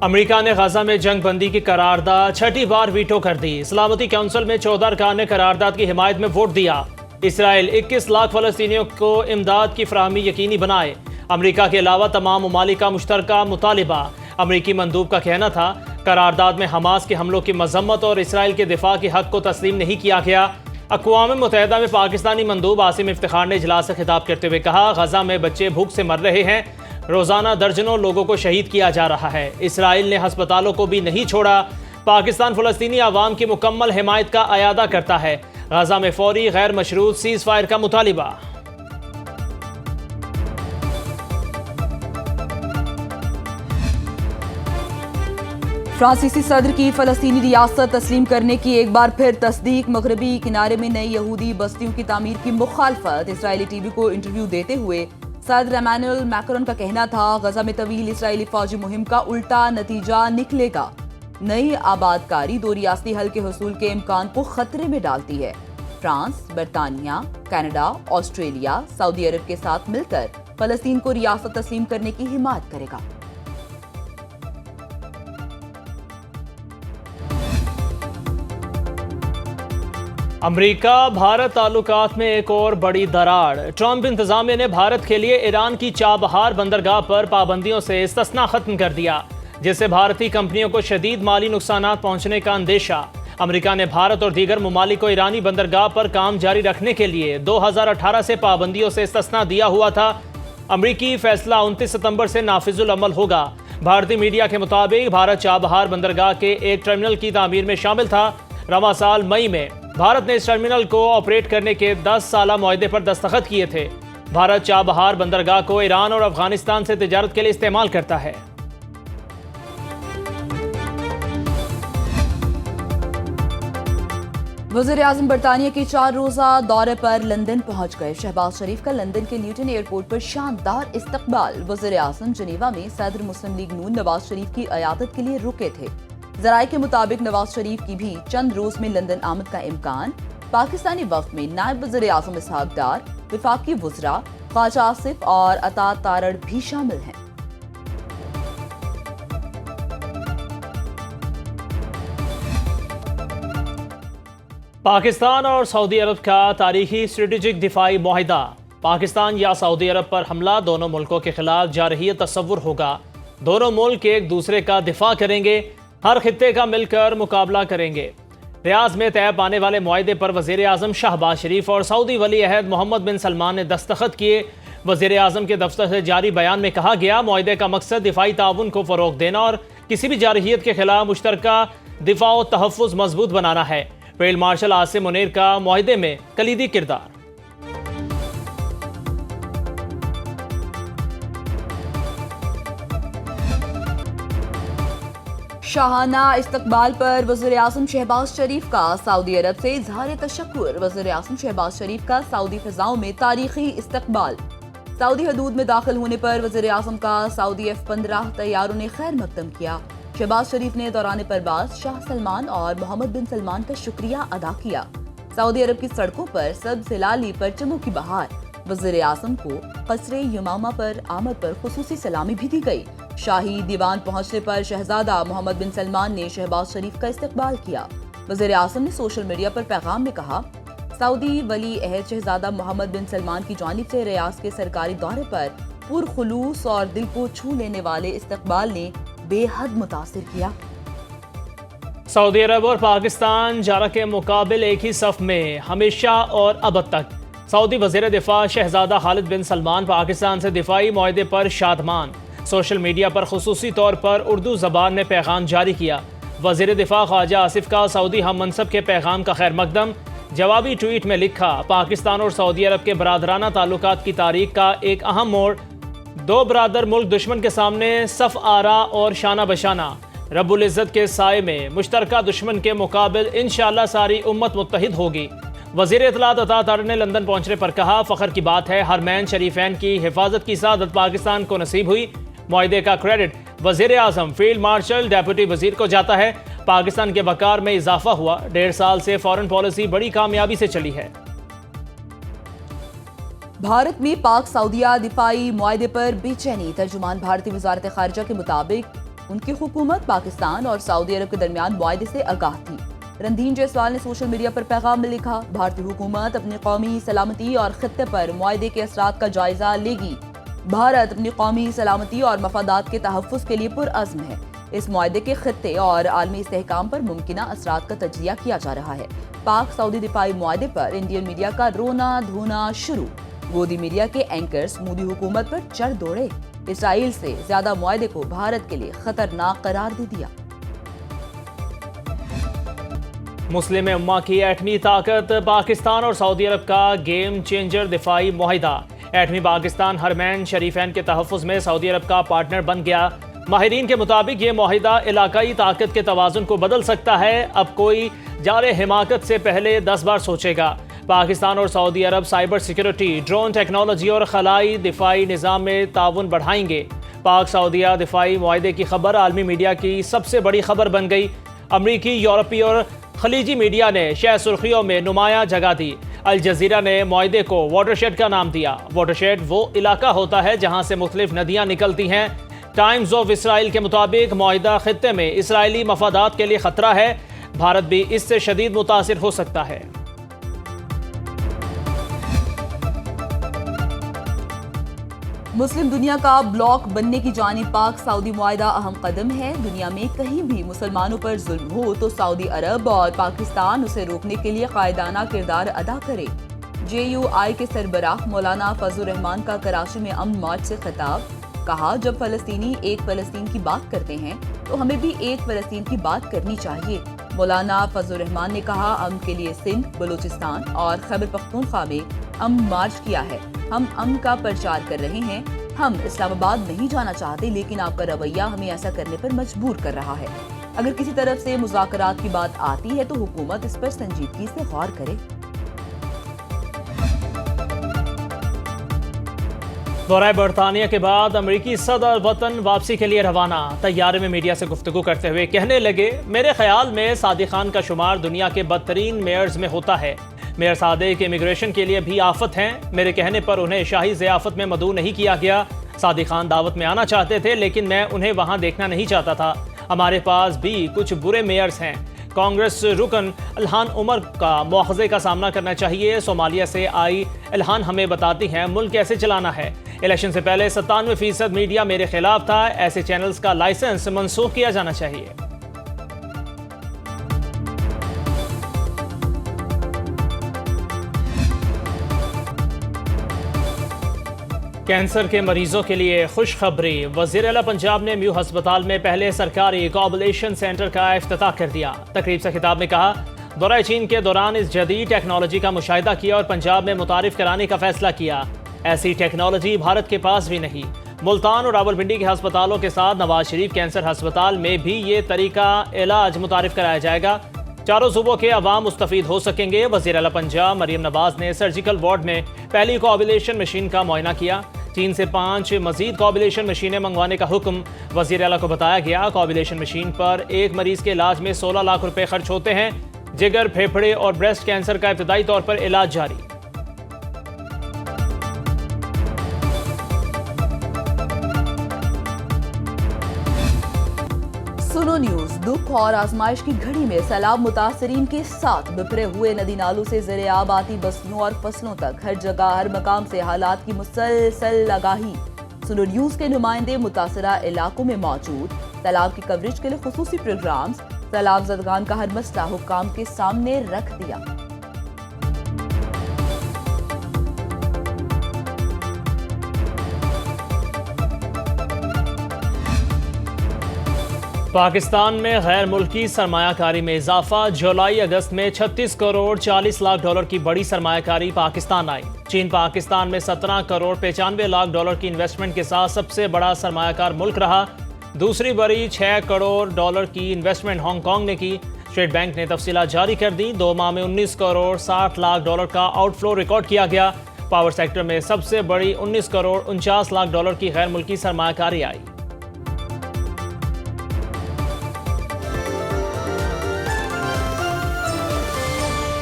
امریکہ نے غزہ میں جنگ بندی کی قرارداد چھٹی بار ویٹو کر دی۔ سلامتی کونسل میں 14 ارکان نے قرارداد کی حمایت میں ووٹ دیا۔ اسرائیل 21 لاکھ فلسطینیوں کو امداد کی فراہمی یقینی بنائے۔ امریکہ کے علاوہ تمام ممالک کا مشترکہ مطالبہ۔ امریکی مندوب کا کہنا تھا قرارداد میں حماس کے حملوں کی مذمت اور اسرائیل کے دفاع کے حق کو تسلیم نہیں کیا گیا۔ اقوام متحدہ میں پاکستانی مندوب عاصم افتخار نے اجلاس سے خطاب کرتے ہوئے کہا، غزہ میں بچے بھوک سے مر رہے ہیں، روزانہ درجنوں لوگوں کو شہید کیا جا رہا ہے۔ اسرائیل نے ہسپتالوں کو بھی نہیں چھوڑا۔ پاکستان فلسطینی عوام کی مکمل حمایت کا اعادہ کرتا ہے۔ غزہ میں فوری غیر مشروط سیز فائر کا مطالبہ۔ فرانسیسی صدر کی فلسطینی ریاست تسلیم کرنے کی ایک بار پھر تصدیق۔ مغربی کنارے میں نئی یہودی بستیوں کی تعمیر کی مخالفت۔ اسرائیلی ٹی وی کو انٹرویو دیتے ہوئے صدر ایمانوئل میکرون کا کہنا تھا، غزہ میں طویل اسرائیلی فوجی مہم کا الٹا نتیجہ نکلے گا۔ نئی آباد کاری دو ریاستی حل کے حصول کے امکان کو خطرے میں ڈالتی ہے۔ فرانس، برطانیہ، کینیڈا، آسٹریلیا، سعودی عرب کے ساتھ مل کر فلسطین کو ریاست تسلیم کرنے کی حمایت کرے گا۔ امریکہ بھارت تعلقات میں ایک اور بڑی دراڑ۔ ٹرمپ انتظامیہ نے بھارت کے لیے ایران کی چابہار بندرگاہ پر پابندیوں سے استثناء ختم کر دیا، جس سے بھارتی کمپنیوں کو شدید مالی نقصانات پہنچنے کا اندیشہ۔ امریکہ نے بھارت اور دیگر ممالک کو ایرانی بندرگاہ پر کام جاری رکھنے کے لیے 2018 سے پابندیوں سے استثناء دیا ہوا تھا۔ امریکی فیصلہ 29 ستمبر سے نافذ العمل ہوگا۔ بھارتی میڈیا کے مطابق بھارت چابہار بندرگاہ کے ایک ٹرمینل کی تعمیر میں شامل تھا۔ رواں سال مئی میں بھارت نے اس ٹرمینل کو آپریٹ کرنے کے 10 سالہ معاہدے پر دستخط کیے تھے۔ بھارت چابہار بندرگاہ کو ایران اور افغانستان سے تجارت کے لیے استعمال کرتا ہے۔ وزیر اعظم برطانیہ کے 4 روزہ دورے پر لندن پہنچ گئے۔ شہباز شریف کا لندن کے لیوٹن ایئرپورٹ پر شاندار استقبال۔ وزیر اعظم جنیوا میں صدر مسلم لیگ نون نواز شریف کی عیادت کے لیے رکے تھے۔ ذرائع کے مطابق نواز شریف کی بھی چند روز میں لندن آمد کا امکان۔ پاکستانی وفد میں نائب وزیر اعظم اسحاق ڈار، وفاقی وزراء خواجہ آصف اور عطا تارڑ بھی شامل ہیں۔ پاکستان اور سعودی عرب کا تاریخی اسٹریٹجک دفاعی معاہدہ۔ پاکستان یا سعودی عرب پر حملہ دونوں ملکوں کے خلاف جارحیت تصور ہوگا۔ دونوں ملک ایک دوسرے کا دفاع کریں گے، ہر خطے کا مل کر مقابلہ کریں گے۔ ریاض میں طے پانے والے معاہدے پر وزیر اعظم شہباز شریف اور سعودی ولی عہد محمد بن سلمان نے دستخط کیے۔ وزیر اعظم کے دفتر سے جاری بیان میں کہا گیا، معاہدے کا مقصد دفاعی تعاون کو فروغ دینا اور کسی بھی جارحیت کے خلاف مشترکہ دفاع و تحفظ مضبوط بنانا ہے۔ فیلڈ مارشل عاصم منیر کا معاہدے میں کلیدی کردار۔ شاہانہ استقبال پر وزیر اعظم شہباز شریف کا سعودی عرب سے اظہار تشکر۔ وزیر اعظم شہباز شریف کا سعودی فضاؤں میں تاریخی استقبال۔ سعودی حدود میں داخل ہونے پر وزیر اعظم کا سعودی F-15 طیاروں نے خیر مقدم کیا۔ شہباز شریف نے دوران پرواز شاہ سلمان اور محمد بن سلمان کا شکریہ ادا کیا۔ سعودی عرب کی سڑکوں پر سبز ہلالی پرچموں کی بہار۔ وزیر اعظم کو قصر یمامہ پر آمد پر خصوصی سلامی بھی دی گئی۔ شاہی دیوان پہنچنے پر شہزادہ محمد بن سلمان نے شہباز شریف کا استقبال کیا۔ وزیر اعظم نے سوشل میڈیا پر پیغام میں کہا، سعودی ولی عہد شہزادہ محمد بن سلمان کی جانب سے ریاض کے سرکاری دورے پر پرخلوص اور دل کو چھو لینے والے استقبال نے بے حد متاثر کیا۔ سعودی عرب اور پاکستان جارہ کے مقابل ایک ہی صف میں ہمیشہ اور ابد تک۔ سعودی وزیر دفاع شہزادہ خالد بن سلمان پاکستان سے دفاعی معاہدے پر شادمان۔ سوشل میڈیا پر خصوصی طور پر اردو زبان میں پیغام جاری کیا۔ وزیر دفاع خواجہ آصف کا سعودی ہم منصب کے پیغام کا خیر مقدم۔ جوابی ٹویٹ میں لکھا، پاکستان اور سعودی عرب کے برادرانہ تعلقات کی تاریخ کا ایک اہم موڑ۔ دو برادر ملک دشمن کے سامنے صف آرا اور شانہ بشانہ۔ رب العزت کے سائے میں مشترکہ دشمن کے مقابل انشاءاللہ ساری امت متحد ہوگی۔ وزیر اطلاعات عطا تارڑ نے لندن پہنچنے پر کہا، فخر کی بات ہے حرمین شریفین کی حفاظت کی سعادت پاکستان کو نصیب ہوئی۔ معاہدے کا کریڈٹ وزیر اعظم، فیلڈ مارشل، ڈیپٹی وزیر کو جاتا ہے۔ پاکستان کے وقار میں اضافہ ہوا۔ 1.5 سال سے فارن پالیسی بڑی کامیابی سے چلی ہے۔ بھارت میں پاک سعودیہ دفاعی معاہدے پر بے چینی۔ ترجمان بھارتی وزارت خارجہ کے مطابق ان کی حکومت پاکستان اور سعودی عرب کے درمیان معاہدے سے آگاہ تھی۔ رندھین جیسوال نے سوشل میڈیا پر پیغام میں لکھا، بھارتی حکومت اپنی قومی سلامتی اور خطے پر معاہدے کے اثرات کا جائزہ لے گی۔ بھارت اپنی قومی سلامتی اور مفادات کے تحفظ کے لیے پرعزم ہے۔ اس معاہدے کے خطے اور عالمی استحکام پر ممکنہ اثرات کا تجزیہ کیا جا رہا ہے۔ پاک سعودی دفاعی معاہدے پر انڈین میڈیا کا رونا دھونا شروع۔ گودی میڈیا کے اینکرز مودی حکومت پر چڑھ دوڑے، اسرائیل سے زیادہ معاہدے کو بھارت کے لیے خطرناک قرار دے دیا۔ مسلم امہ کی ایٹمی طاقت، پاکستان اور سعودی عرب کا گیم چینجر دفاعی معاہدہ۔ ایٹمی پاکستان حرمین شریفین کے تحفظ میں سعودی عرب کا پارٹنر بن گیا۔ ماہرین کے مطابق یہ معاہدہ علاقائی طاقت کے توازن کو بدل سکتا ہے۔ اب کوئی جار حماقت سے پہلے 10 بار سوچے گا۔ پاکستان اور سعودی عرب سائبر سیکیورٹی، ڈرون ٹیکنالوجی اور خلائی دفاعی نظام میں تعاون بڑھائیں گے۔ پاک سعودیہ دفاعی معاہدے کی خبر عالمی میڈیا کی سب سے بڑی خبر بن گئی۔ امریکی، یورپی اور خلیجی میڈیا نے شہ سرخیوں میں نمایاں جگہ دی۔ الجزیرہ نے معاہدے کو واٹر شیڈ کا نام دیا۔ واٹر شیڈ وہ علاقہ ہوتا ہے جہاں سے مختلف ندیاں نکلتی ہیں۔ ٹائمز آف اسرائیل کے مطابق معاہدہ خطے میں اسرائیلی مفادات کے لیے خطرہ ہے۔ بھارت بھی اس سے شدید متاثر ہو سکتا ہے۔ مسلم دنیا کا بلاک بننے کی جانب پاک سعودی معاہدہ اہم قدم ہے۔ دنیا میں کہیں بھی مسلمانوں پر ظلم ہو تو سعودی عرب اور پاکستان اسے روکنے کے لیے قائدانہ کردار ادا کرے۔ JUI کے سربراہ مولانا فضل الرحمان کا کراچی میں امن مارچ سے خطاب، کہا جب فلسطینی ایک فلسطین کی بات کرتے ہیں تو ہمیں بھی ایک فلسطین کی بات کرنی چاہیے۔ مولانا فضل الرحمان نے کہا، امن کے لیے سندھ، بلوچستان اور خیبر پختونخوا میں امن مارچ کیا ہے۔ ہم امن کا پرچار کر رہے ہیں۔ ہم اسلام آباد نہیں جانا چاہتے، لیکن آپ کا رویہ ہمیں ایسا کرنے پر مجبور کر رہا ہے۔ اگر کسی طرف سے مذاکرات کی بات آتی ہے تو حکومت اس پر سنجیدگی سے غور کرے۔ دورہ برطانیہ کے بعد امریکی صدر وطن واپسی کے لیے روانہ۔ طیارے میں میڈیا سے گفتگو کرتے ہوئے کہنے لگے، میرے خیال میں صادق خان کا شمار دنیا کے بدترین میئرز میں ہوتا ہے۔ میئر صادق امیگریشن کے لیے بھی آفت ہیں۔ میرے کہنے پر انہیں شاہی ضیافت میں مدعو نہیں کیا گیا۔ صادق خان دعوت میں آنا چاہتے تھے لیکن میں انہیں وہاں دیکھنا نہیں چاہتا تھا۔ ہمارے پاس بھی کچھ برے میئرز ہیں۔ کانگریس رکن الہان عمر کا مواخذے کا سامنا کرنا چاہیے۔ صومالیہ سے آئی الہان ہمیں بتاتی ہیں ملک کیسے چلانا ہے۔ الیکشن سے پہلے 97% میڈیا میرے خلاف تھا۔ ایسے چینلز کا لائسنس منسوخ کیا جانا چاہیے۔ کینسر کے مریضوں کے لیے خوشخبری، وزیر اعلیٰ پنجاب نے میو ہسپتال میں پہلے سرکاری کوآگولیشن سینٹر کا افتتاح کر دیا۔ تقریب سے خطاب میں کہا، دورہ چین کے دوران اس جدید ٹیکنالوجی کا مشاہدہ کیا اور پنجاب میں متعارف کرانے کا فیصلہ کیا۔ ایسی ٹیکنالوجی بھارت کے پاس بھی نہیں۔ ملتان اور راولپنڈی کے ہسپتالوں کے ساتھ نواز شریف کینسر ہسپتال میں بھی یہ طریقہ علاج متعارف کرایا جائے گا۔ چاروں صوبوں کے عوام مستفید ہو سکیں گے۔ وزیر اعلیٰ پنجاب مریم نواز نے سرجیکل وارڈ میں پہلی کوآگولیشن مشین کا معائنہ کیا۔ چین سے 5 مزید کوآگولیشن مشینیں منگوانے کا حکم وزیر اعلیٰ کو بتایا گیا۔ کوآگولیشن مشین پر ایک مریض کے علاج میں 16 لاکھ روپے خرچ ہوتے ہیں۔ جگر، پھیپھڑے اور بریسٹ کینسر کا ابتدائی طور پر علاج جاری۔ سنو نیوز، دکھ اور آزمائش کی گھڑی میں سیلاب متاثرین کے ساتھ بکھرے ہوئے ندی نالوں سے زیر آب آتی بستیوں اور فصلوں تک ہر جگہ ہر مقام سے حالات کی مسلسل آگاہی۔ سنو نیوز کے نمائندے متاثرہ علاقوں میں موجود، سیلاب کی کوریج کے لیے خصوصی پروگرامز، سیلاب زدگان کا ہر مسئلہ حکام کے سامنے رکھ دیا۔ پاکستان میں غیر ملکی سرمایہ کاری میں اضافہ، جولائی اگست میں 36 کروڑ 40 لاکھ ڈالر کی بڑی سرمایہ کاری پاکستان آئی۔ چین پاکستان میں 17 کروڑ 95 لاکھ ڈالر کی انویسٹمنٹ کے ساتھ سب سے بڑا سرمایہ کار ملک رہا۔ دوسری بڑی 6 کروڑ ڈالر کی انویسٹمنٹ ہانگ کانگ نے کی۔ اسٹیٹ بینک نے تفصیلات جاری کر دی۔ 2 ماہ میں 19 کروڑ 60 لاکھ ڈالر کا آؤٹ فلو ریکارڈ کیا گیا۔ پاور سیکٹر میں سب سے بڑی 19 کروڑ 49 لاکھ ڈالر کی غیر ملکی سرمایہ کاری آئی۔